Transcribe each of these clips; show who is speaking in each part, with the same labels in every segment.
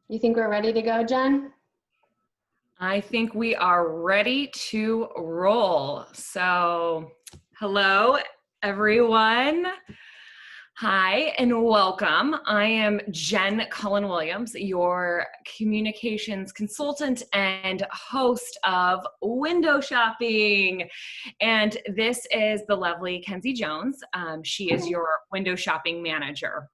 Speaker 1: You think we're ready to go, Jen?
Speaker 2: I think we are ready to roll. So, hello, everyone. Hi, and welcome. I am Jen Cullen-Williams, your communications consultant and host of Window Shopping. And this is the lovely Kenzie Jones. She is your window shopping manager.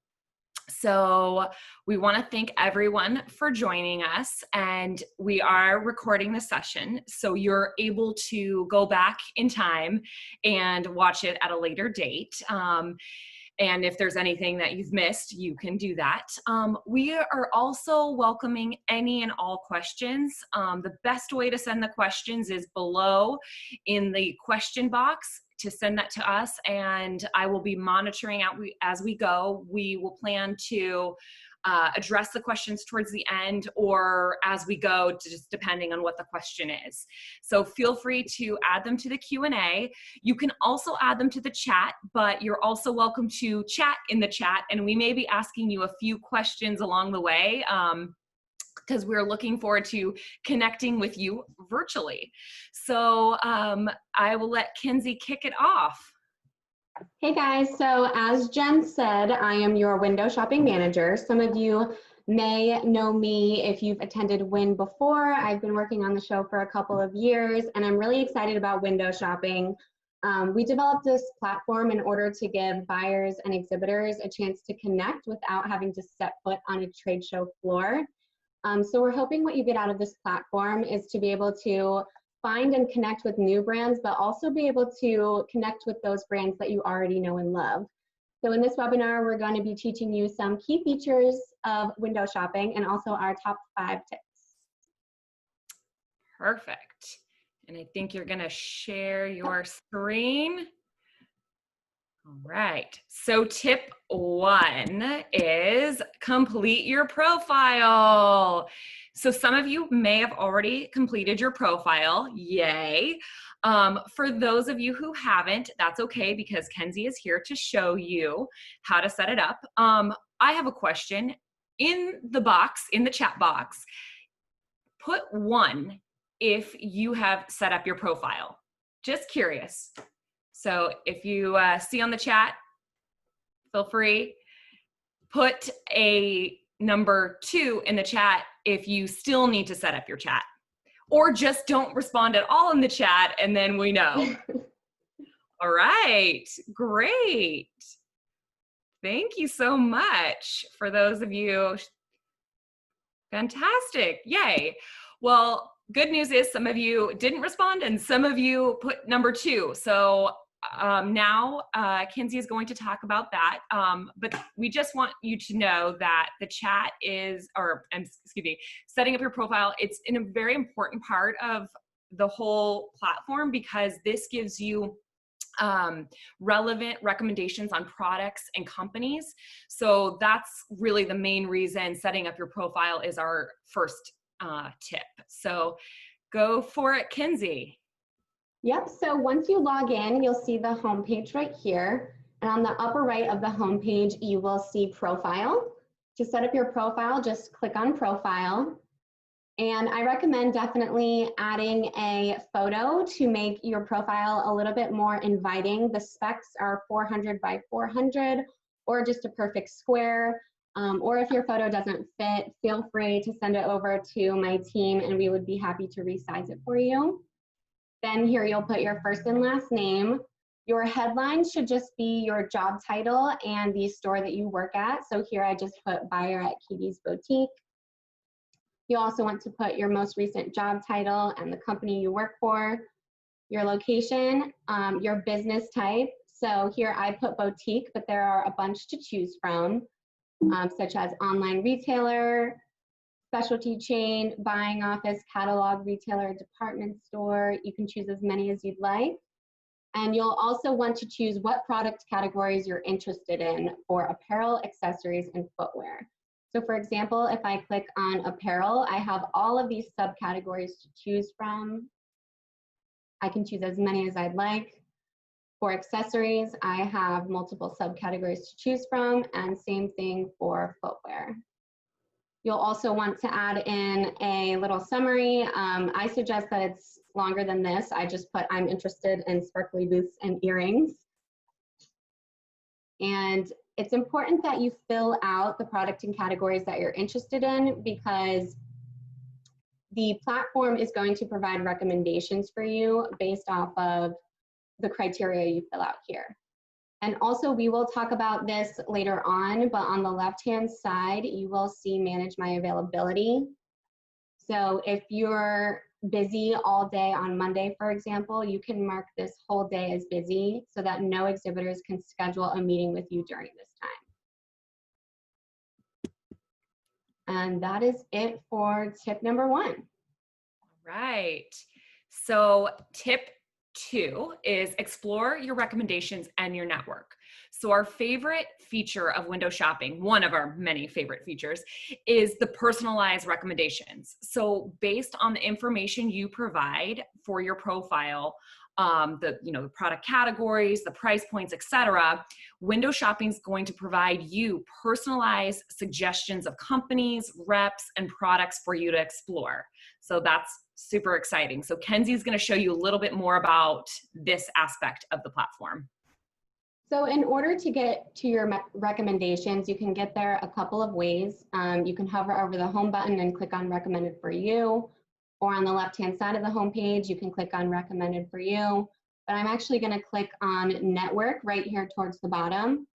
Speaker 2: So we want to thank everyone for joining us, and we are recording the session so you're able to go back in time and watch it at a later date. And if there's anything that you've missed, you can do that. We are also welcoming any and all questions. The best way to send the questions is below in the question box to send that to us, and I will be monitoring out as we go. We will plan to address the questions towards the end or as we go, just depending on what the question is. So feel free to add them to the Q&A. You can also add them to the chat, but you're also welcome to chat in the chat, and we may be asking you a few questions along the way. Because we're looking forward to connecting with you virtually. So I will let Kenzie kick it off.
Speaker 1: Hey guys, so as Jen said, I am your window shopping manager. Some of you may know me if you've attended Win before. I've been working on the show for a couple of years, and I'm really excited about window shopping. We developed this platform in order to give buyers and exhibitors a chance to connect without having to step foot on a trade show floor. So we're hoping what you get out of this platform is to be able to find and connect with new brands, but also be able to connect with those brands that you already know and love. So in this webinar, we're going to be teaching you some key features of window shopping and also our top 5 tips.
Speaker 2: Perfect. And I think you're going to share your screen. All right. So tip 1 is complete your profile. So some of you may have already completed your profile. Yay. For those of you who haven't, that's okay because Kenzie is here to show you how to set it up. I have a question in the box, in the chat box. Put 1 if you have set up your profile. Just curious. So if you see on the chat, feel free. Put a number 2 in the chat if you still need to set up your chat. Or just don't respond at all in the chat and then we know. All right, great. Thank you so much for those of you. Fantastic, yay. Well, good news is some of you didn't respond and some of you put number 2. So now Kenzie is going to talk about that, but we just want you to know that the chat is, setting up your profile, it's a very important part of the whole platform because this gives you relevant recommendations on products and companies. So that's really the main reason setting up your profile is our first tip. So go for it, Kenzie.
Speaker 1: Yep, so once you log in, you'll see the home page right here. And on the upper right of the home page, you will see profile. To set up your profile, just click on profile. And I recommend definitely adding a photo to make your profile a little bit more inviting. The specs are 400 by 400 or just a perfect square. Or if your photo doesn't fit, feel free to send it over to my team and we would be happy to resize it for you. Then here you'll put your first and last name. Your headline should just be your job title and the store that you work at. So here I just put buyer at Kitty's Boutique. You also want to put your most recent job title and the company you work for, your location, your business type. So here I put boutique, but there are a bunch to choose from, such as online retailer, specialty chain, buying office, catalog, retailer, department store. You can choose as many as you'd like. And you'll also want to choose what product categories you're interested in for apparel, accessories, and footwear. So for example, if I click on apparel, I have all of these subcategories to choose from. I can choose as many as I'd like. For accessories, I have multiple subcategories to choose from, and same thing for footwear. You'll also want to add in a little summary. I suggest that it's longer than this. I just put, I'm interested in sparkly boots and earrings. And it's important that you fill out the product and categories that you're interested in, because the platform is going to provide recommendations for you based off of the criteria you fill out here. And also, we will talk about this later on, but on the left-hand side, you will see manage my availability. So if you're busy all day on Monday, for example, you can mark this whole day as busy so that no exhibitors can schedule a meeting with you during this time. And that is it for tip number 1.
Speaker 2: Right. So tip 2 is explore your recommendations and your network. So our favorite feature of window shopping, one of our many favorite features, is the personalized recommendations. So based on the information you provide for your profile, the product categories, the price points, etc., window shopping is going to provide you personalized suggestions of companies, reps, and products for you to explore. So that's super exciting. So Kenzie's going to show you a little bit more about this aspect of the platform.
Speaker 1: So in order to get to your recommendations, you can get there a couple of ways. You can hover over the home button and click on recommended for you, or on the left-hand side of the home page, you can click on recommended for you. But I'm actually going to click on network right here towards the bottom.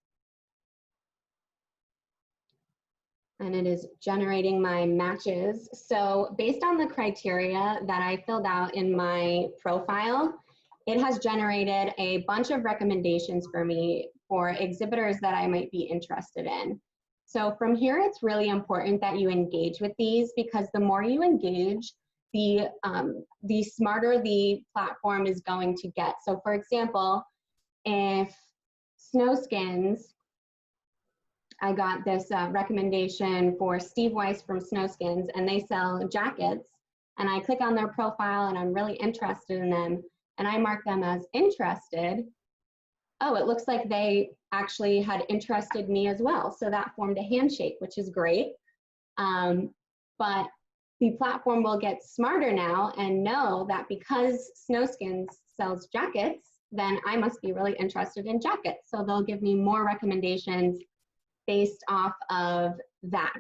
Speaker 1: And it is generating my matches. So based on the criteria that I filled out in my profile, it has generated a bunch of recommendations for me for exhibitors that I might be interested in. So from here, it's really important that you engage with these, because the more you engage, the smarter the platform is going to get. So for example, if Snowskins, I got this recommendation for Steve Weiss from Snowskins, and they sell jackets, and I click on their profile and I'm really interested in them, and I mark them as interested. Oh, it looks like they actually had interested me as well. So that formed a handshake, which is great. But the platform will get smarter now and know that because Snowskins sells jackets, then I must be really interested in jackets. So they'll give me more recommendations based off of that.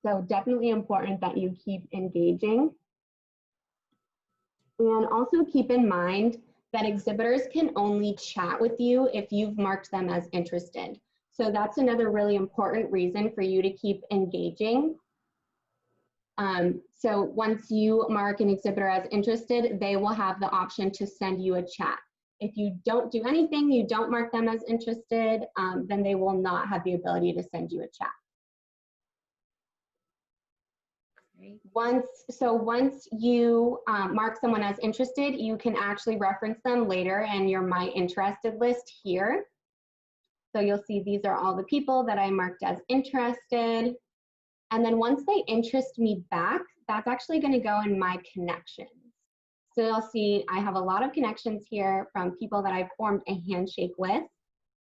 Speaker 1: So definitely important that you keep engaging. And also keep in mind that exhibitors can only chat with you if you've marked them as interested. So that's another really important reason for you to keep engaging. So once you mark an exhibitor as interested, they will have the option to send you a chat. If you don't do anything, you don't mark them as interested, then they will not have the ability to send you a chat. Once you mark someone as interested, you can actually reference them later in your My Interested list here. So you'll see these are all the people that I marked as interested. And then once they interest me back, that's actually going to go in my connections. So you'll see I have a lot of connections here from people that I've formed a handshake with,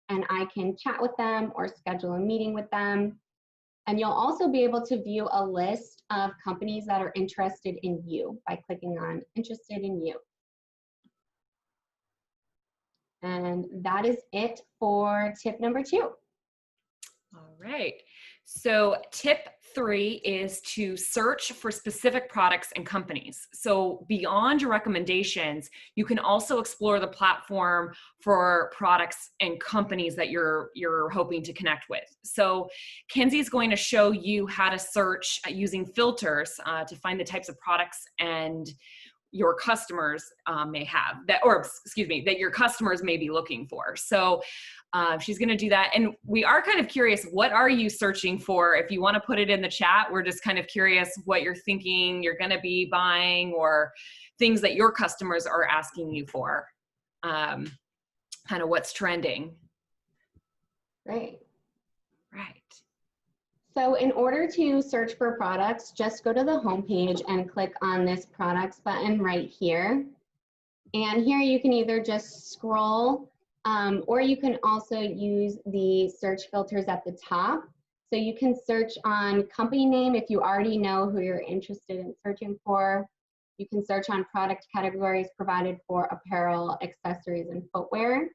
Speaker 1: and I can chat with them or schedule a meeting with them. And you'll also be able to view a list of companies that are interested in you by clicking on interested in you. And that is it for tip number 2.
Speaker 2: All right. So tip 3 is to search for specific products and companies. So beyond your recommendations, you can also explore the platform for products and companies that you're hoping to connect with. So Kenzie's going to show you how to search using filters to find the types of products and your customers may have that, or excuse me, that your customers may be looking for. So she's going to do that. And we are kind of curious, what are you searching for? If you want to put it in the chat, we're just kind of curious what you're thinking you're going to be buying, or things that your customers are asking you for, kind of what's trending.
Speaker 1: Great.
Speaker 2: Right.
Speaker 1: So in order to search for products, just go to the home page and click on this products button right here. And here you can either just scroll, or you can also use the search filters at the top. So you can search on company name if you already know who you're interested in searching for. You can search on product categories provided for apparel, accessories, and footwear.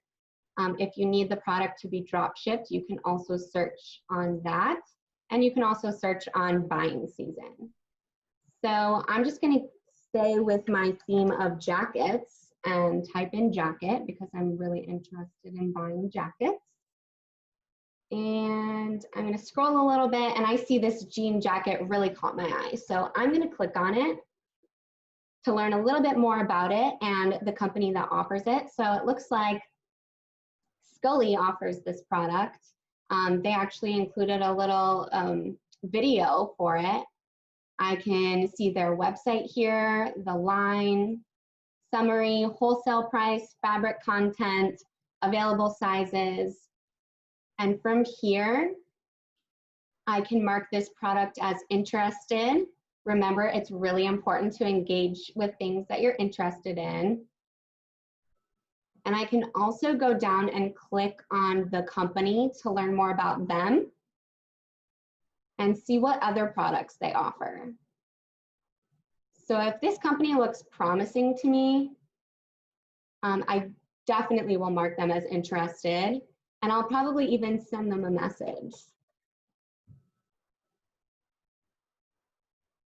Speaker 1: If you need the product to be drop shipped, you can also search on that. And you can also search on buying season. So I'm just going to stay with my theme of jackets and type in jacket because I'm really interested in buying jackets. And I'm going to scroll a little bit, and I see this jean jacket really caught my eye. So I'm going to click on it to learn a little bit more about it and the company that offers it. So it looks like Scully offers this product. They actually included a little video for it. I can see their website here, the line, summary, wholesale price, fabric content, available sizes. And from here, I can mark this product as interested. Remember, it's really important to engage with things that you're interested in. And I can also go down and click on the company to learn more about them and see what other products they offer. So if this company looks promising to me, I definitely will mark them as interested, and I'll probably even send them a message.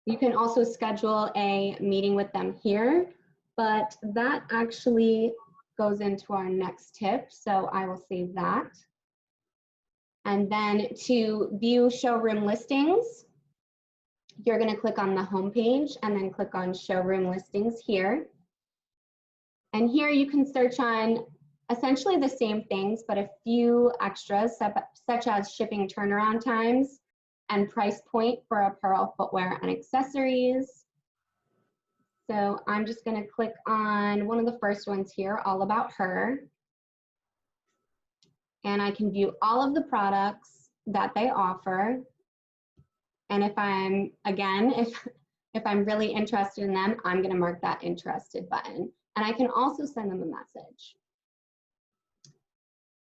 Speaker 1: You can also schedule a meeting with them here, but that actually goes into our next tip, so I will save that. And then to view showroom listings, you're going to click on the home page and then click on showroom listings here. And here you can search on essentially the same things, but a few extras such as shipping turnaround times and price point for apparel, footwear, and accessories. So I'm just going to click on one of the first ones here, All About Her. And I can view all of the products that they offer. And if I'm, again, if I'm really interested in them, I'm going to mark that interested button. And I can also send them a message.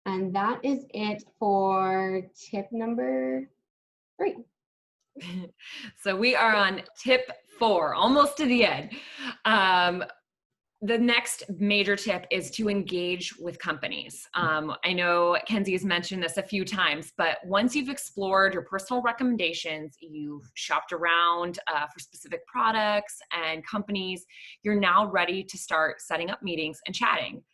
Speaker 1: And that is it for tip number 3.
Speaker 2: So we are on tip 4, almost to the end. The next major tip is to engage with companies. I know Kenzie has mentioned this a few times, but once you've explored your personal recommendations, you've shopped around for specific products and companies, you're now ready to start setting up meetings and chatting.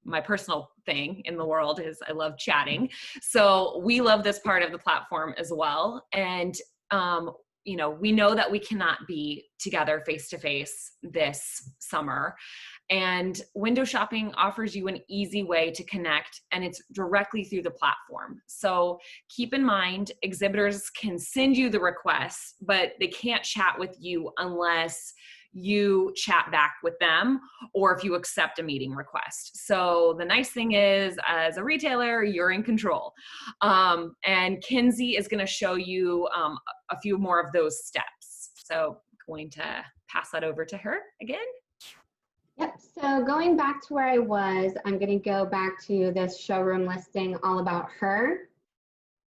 Speaker 2: My personal thing in the world is I love chatting. So we love this part of the platform as well. And you know, we know that we cannot be together face-to-face this summer. And window shopping offers you an easy way to connect, and it's directly through the platform. So keep in mind, exhibitors can send you the requests, but they can't chat with you unless you chat back with them or if you accept a meeting request. So the nice thing is, as a retailer, you're in control. And Kenzie is going to show you a few more of those steps. So I'm going to pass that over to her again.
Speaker 1: Yep, so going back to where I was, I'm going to go back to this showroom listing, All About Her.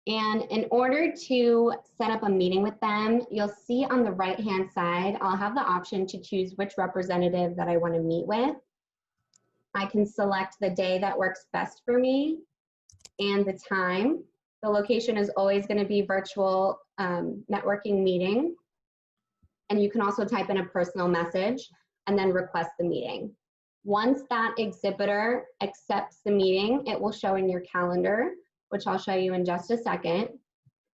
Speaker 1: And in order to set up a meeting with them, you'll see on the right-hand side, I'll have the option to choose which representative that I want to meet with. I can select the day that works best for me and the time. The location is always going to be virtual networking meeting. And you can also type in a personal message and then request the meeting. Once that exhibitor accepts the meeting, it will show in your calendar, which I'll show you in just a second.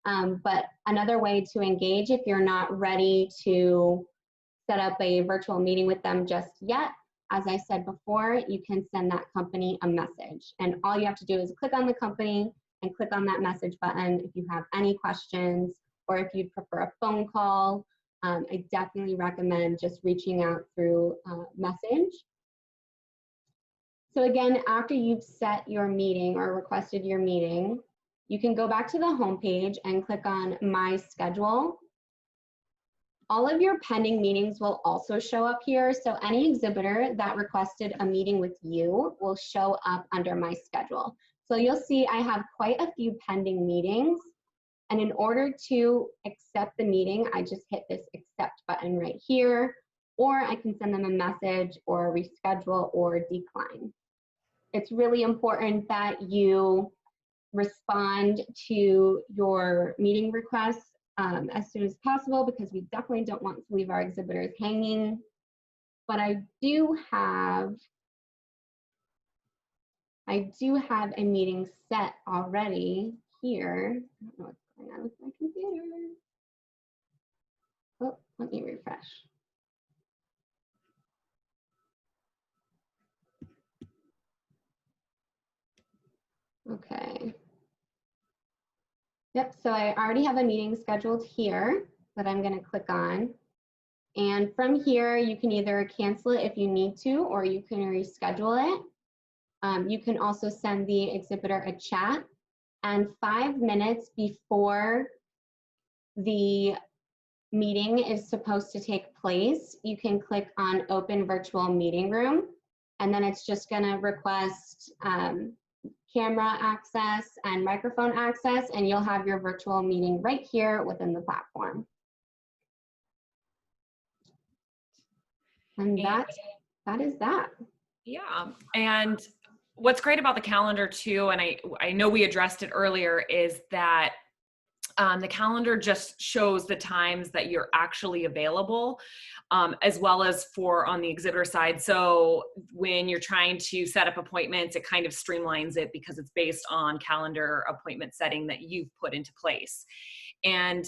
Speaker 1: But another way to engage if you're not ready to set up a virtual meeting with them just yet, as I said before, you can send that company a message. And all you have to do is click on the company and click on that message button if you have any questions or if you'd prefer a phone call. I definitely recommend just reaching out through message. So again, after you've set your meeting or requested your meeting, you can go back to the home page and click on My Schedule. All of your pending meetings will also show up here. So any exhibitor that requested a meeting with you will show up under My Schedule. So you'll see I have quite a few pending meetings. And in order to accept the meeting, I just hit this accept button right here, or I can send them a message or reschedule or decline. It's really important that you respond to your meeting requests as soon as possible, because we definitely don't want to leave our exhibitors hanging. But I do have a meeting set already here. I don't know what's going on with my computer. Oh, let me refresh. Okay. Yep, so I already have a meeting scheduled here that I'm going to click on. And from here, you can either cancel it if you need to, or you can reschedule it. You can also send the exhibitor a chat. And 5 minutes before the meeting is supposed to take place, you can click on Open Virtual Meeting Room. And then it's just going to request camera access and microphone access, and you'll have your virtual meeting right here within the platform. And that is that.
Speaker 2: Yeah, and what's great about the calendar too, and I know we addressed it earlier, is that the calendar just shows the times that you're actually available, as well as for on the exhibitor side. So when you're trying to set up appointments, it kind of streamlines it because it's based on calendar appointment setting that you've put into place. And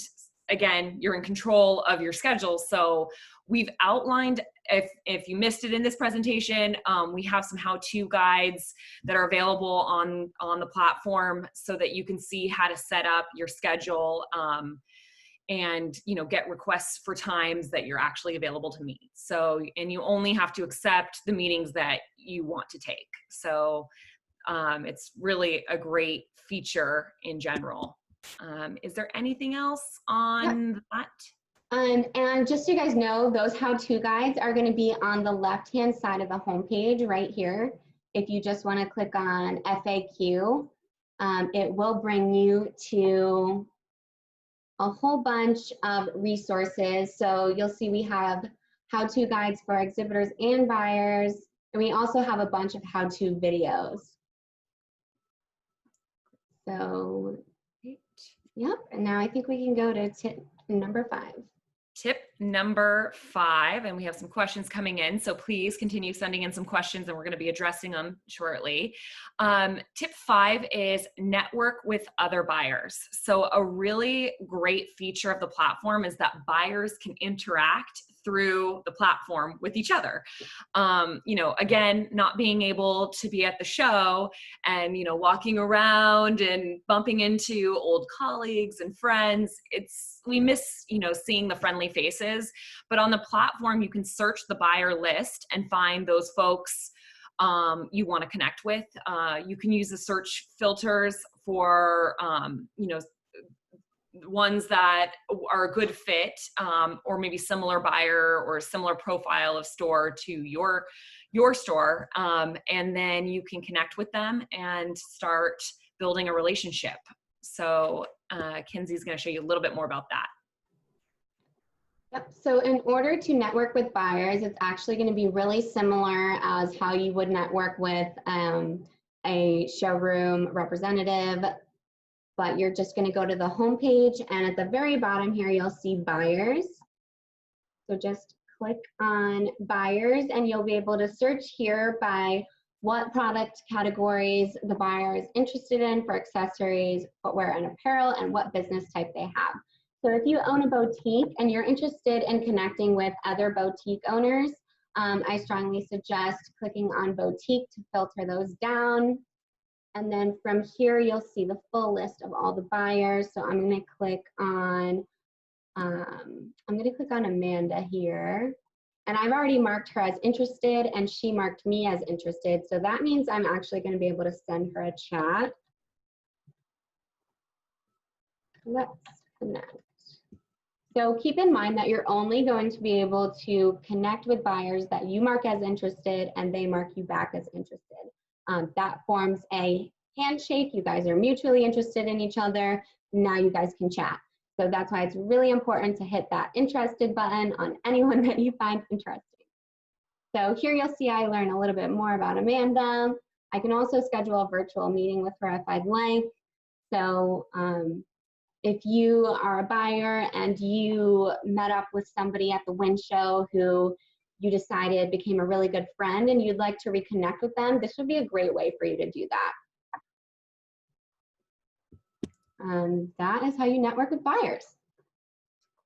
Speaker 2: again, you're in control of your schedule. So we've outlined, if you missed it in this presentation, we have some how-to guides that are available on the platform so that you can see how to set up your schedule and get requests for times that you're actually available to meet. So, and you only have to accept the meetings that you want to take. So it's really a great feature in general. Is there anything else on that?
Speaker 1: And just so you guys know, those how-to guides are going to be on the left-hand side of the homepage right here. If you just want to click on FAQ, it will bring you to a whole bunch of resources. So you'll see we have how-to guides for exhibitors and buyers, and we also have a bunch of how-to videos. So, yep, and now I think we can go to tip number 5.
Speaker 2: Tip number 5, and we have some questions coming in, so please continue sending in some questions and we're going to be addressing them shortly. Tip 5 is network with other buyers. So a really great feature of the platform is that buyers can interact through the platform with each other. Again, not being able to be at the show and, walking around and bumping into old colleagues and friends, we miss, seeing the friendly faces, but on the platform, you can search the buyer list and find those folks you want to connect with. You can use the search filters for, ones that are a good fit, or maybe similar buyer or similar profile of store to your store. And then you can connect with them and start building a relationship. So Kinsey's going to show you a little bit more about that.
Speaker 1: Yep. So in order to network with buyers, it's actually going to be really similar as how you would network with a showroom representative, but you're just going to go to the home page, and at the very bottom here, you'll see buyers. So just click on buyers, and you'll be able to search here by what product categories the buyer is interested in for accessories, footwear, and apparel, and what business type they have. So if you own a boutique and you're interested in connecting with other boutique owners, I strongly suggest clicking on boutique to filter those down. And then from here, you'll see the full list of all the buyers. So I'm going to click on, Amanda here. And I've already marked her as interested, and she marked me as interested. So that means I'm actually going to be able to send her a chat. Let's connect. So keep in mind that you're only going to be able to connect with buyers that you mark as interested and they mark you back as interested. That forms a handshake. You guys are mutually interested in each other. now you guys can chat. So that's why it's really important to hit that interested button on anyone that you find interesting. So here you'll see I learn a little bit more about Amanda. I can also schedule a virtual meeting with her if I'd like. So if you are a buyer and you met up with somebody at the WIN show who you decided became a really good friend and you'd like to reconnect with them, this would be a great way for you to do that. That is how you network with buyers.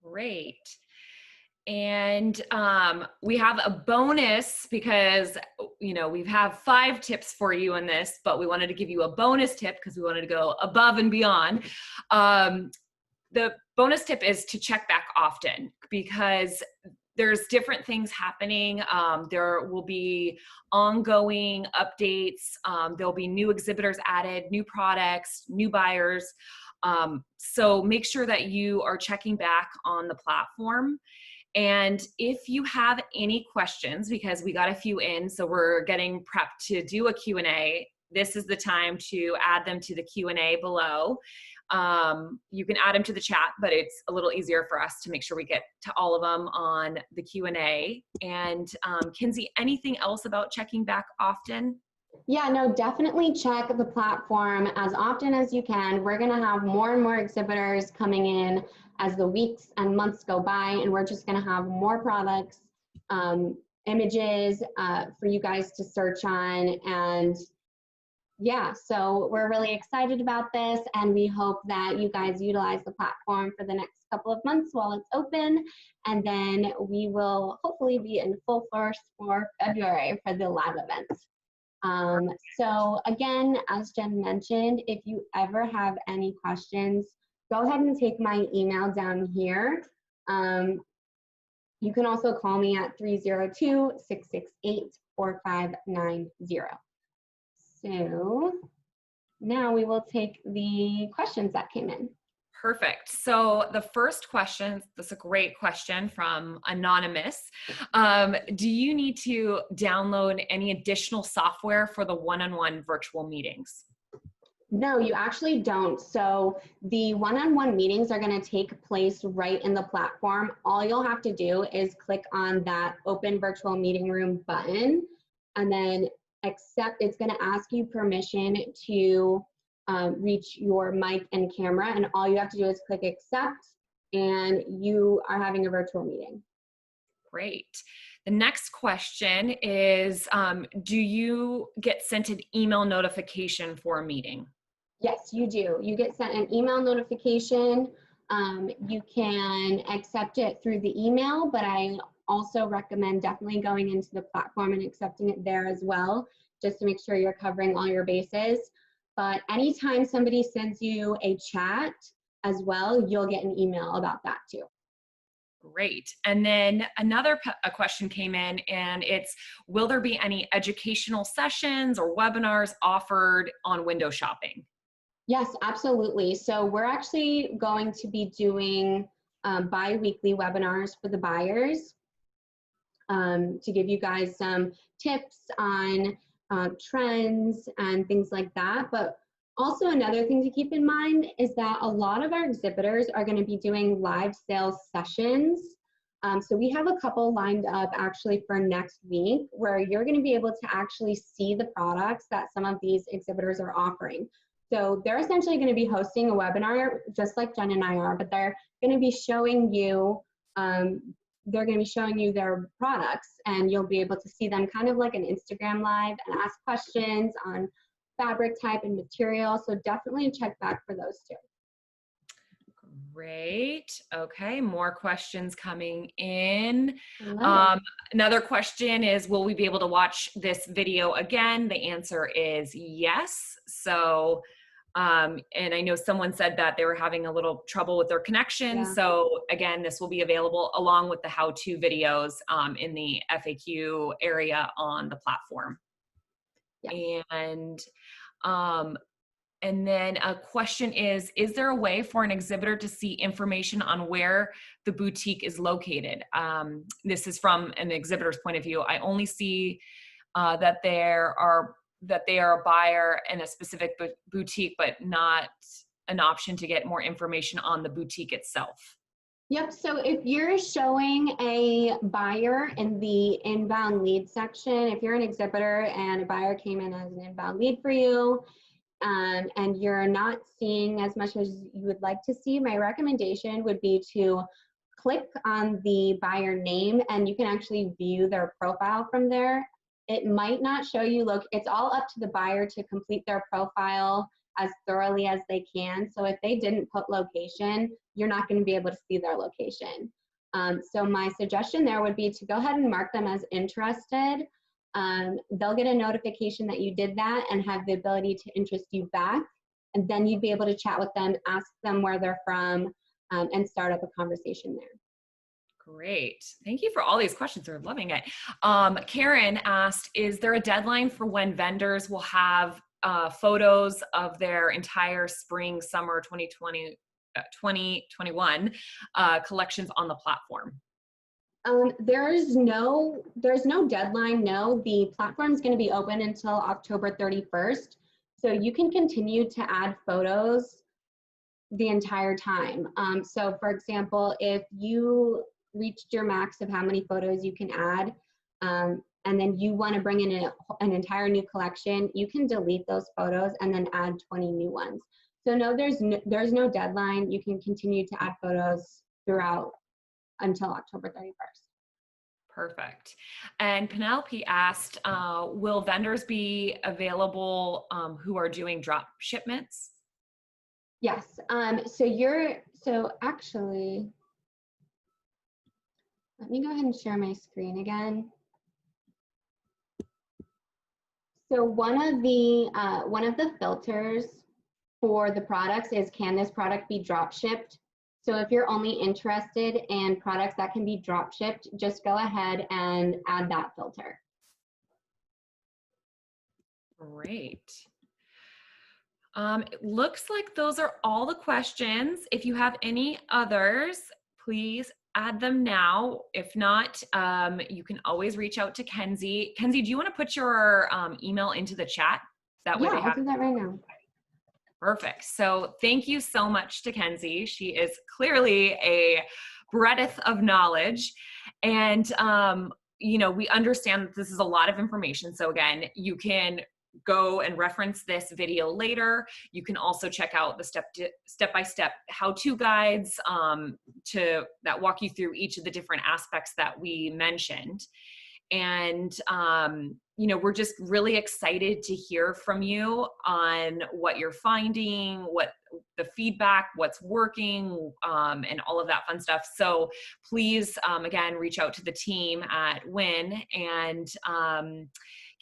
Speaker 2: Great. And we have a bonus because, you know, we have 5 tips for you in this, but we wanted to give you a bonus tip because we wanted to go above and beyond. The bonus tip is to check back often because there's different things happening. There will be ongoing updates. There'll be new exhibitors added, new products, new buyers. So make sure that you are checking back on the platform. And if you have any questions, because we got a few in, so we're getting prepped to do a Q&A, this is the time to add them to the Q&A below. You can add them to the chat, but it's a little easier for us to make sure we get to all of them on the Q&A. And Kinsey, anything else about checking back often?
Speaker 1: Yeah, no, definitely check the platform as often as you can. We're going to have more and more exhibitors coming in as the weeks and months go by, and we're just going to have more products, images for you guys to search on. And yeah, so we're really excited about this, and we hope that you guys utilize the platform for the next couple of months while it's open, and then we will hopefully be in full force for February for the live events. So again, as Jen mentioned, if you ever have any questions, go ahead and take my email down here. You can also call me at 302-668-4590. So now we will take the questions that came in.
Speaker 2: Perfect. So the first question, that's a great question from Anonymous. Do you need to download any additional software for the one-on-one virtual meetings?
Speaker 1: No, you actually don't. So the one-on-one meetings are going to take place right in the platform. All you'll have to do is click on that open virtual meeting room button, and then it's going to ask you permission to reach your mic and camera, and all you have to do is click accept, and you are having a virtual meeting.
Speaker 2: Great. The next question is, do you get sent an email notification for a meeting?
Speaker 1: Yes, you do. You get sent an email notification. You can accept it through the email, but I also recommend definitely going into the platform and accepting it there as well, just to make sure you're covering all your bases. But anytime somebody sends you a chat as well, you'll get an email about that too.
Speaker 2: Great. And then another question came in, and it's, will there be any educational sessions or webinars offered on window shopping?
Speaker 1: Yes, absolutely. So we're actually going to be doing bi-weekly webinars for the buyers to give you guys some tips on trends and things like that. But also another thing to keep in mind is that a lot of our exhibitors are going to be doing live sales sessions. So we have a couple lined up actually for next week where you're going to be able to actually see the products that some of these exhibitors are offering. So they're essentially going to be hosting a webinar just like Jen and I are, but they're going to be showing you their products, and you'll be able to see them kind of like an Instagram live and ask questions on fabric type and material. So definitely check back for those too.
Speaker 2: Great. Okay, more questions coming in.
Speaker 1: Hello.
Speaker 2: Another question is, will we be able to watch this video again? The answer is yes. So, and I know someone said that they were having a little trouble with their connection.
Speaker 1: Yeah.
Speaker 2: So again, this will be available along with the how-to videos in the FAQ area on the platform. Yeah. And then a question is there a way for an exhibitor to see information on where the boutique is located? This is from an exhibitor's point of view. I only see that they are a buyer in a specific boutique, but not an option to get more information on the boutique itself.
Speaker 1: Yep, so if you're showing a buyer in the inbound lead section, if you're an exhibitor and a buyer came in as an inbound lead for you, and you're not seeing as much as you would like to see, my recommendation would be to click on the buyer name and you can actually view their profile from there. It might not show you, look, it's all up to the buyer to complete their profile as thoroughly as they can. So if they didn't put location, you're not going to be able to see their location. So my suggestion there would be to go ahead and mark them as interested. They'll get a notification that you did that and have the ability to interest you back. And then you'd be able to chat with them, ask them where they're from, and start up a conversation there.
Speaker 2: Great. Thank you for all these questions. We're loving it. Karen asked, is there a deadline for when vendors will have photos of their entire spring, summer 2021 collections on the platform?
Speaker 1: There's no deadline. No, the platform is going to be open until October 31st. So you can continue to add photos the entire time. So for example, if you reached your max of how many photos you can add, and then you want to bring in an entire new collection, you can delete those photos and then add 20 new ones. So no, there's no deadline. You can continue to add photos throughout until October 31st.
Speaker 2: Perfect. And Penelope asked, will vendors be available who are doing drop shipments?
Speaker 1: Yes. So actually, let me go ahead and share my screen again. So one of the filters for the products is, can this product be drop shipped? So if you're only interested in products that can be drop shipped, just go ahead and add that filter.
Speaker 2: Great. It looks like those are all the questions. If you have any others, please add them now. If not, you can always reach out to Kenzie. Kenzie, do you want to put your email into the chat? That way
Speaker 1: Yeah, I'll do that right now.
Speaker 2: Perfect. So thank you so much to Kenzie. She is clearly a breadth of knowledge. And, you know, we understand that this is a lot of information. So again, you can go and reference this video later. You can also check out the step-by-step how-to guides that walk you through each of the different aspects that we mentioned. And, you know, we're just really excited to hear from you on what you're finding, what the feedback, what's working, and all of that fun stuff. So please, again, reach out to the team at WWIN. And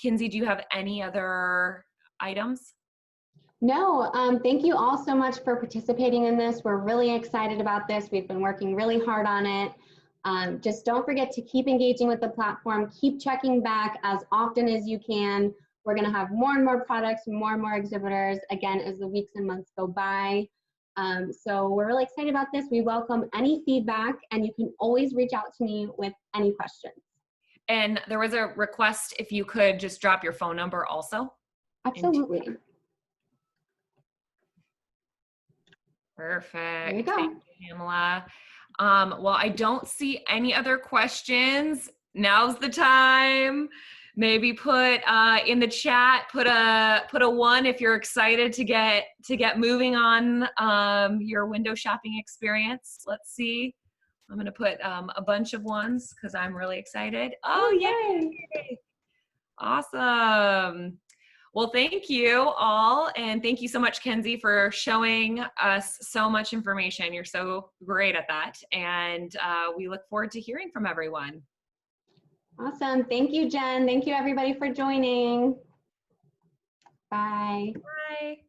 Speaker 2: Kinsey, do you have any other items?
Speaker 1: No, thank you all so much for participating in this. We're really excited about this. We've been working really hard on it. Just don't forget to keep engaging with the platform, keep checking back as often as you can. We're going to have more and more products, more and more exhibitors, again, as the weeks and months go by. So we're really excited about this. We welcome any feedback, and you can always reach out to me with any questions.
Speaker 2: And there was a request if you could just drop your phone number also.
Speaker 1: Absolutely.
Speaker 2: Perfect.
Speaker 1: There you go.
Speaker 2: Thank you, Pamela. Well, I don't see any other questions. Now's the time. Maybe put in the chat, put a 1 if you're excited to get moving on your window shopping experience. Let's see. I'm going to put a bunch of 1s because I'm really excited. Oh, yay! Awesome. Well, thank you all. And thank you so much, Kenzie, for showing us so much information. You're so great at that. And we look forward to hearing from everyone.
Speaker 1: Awesome. Thank you, Jen. Thank you, everybody, for joining. Bye.
Speaker 2: Bye.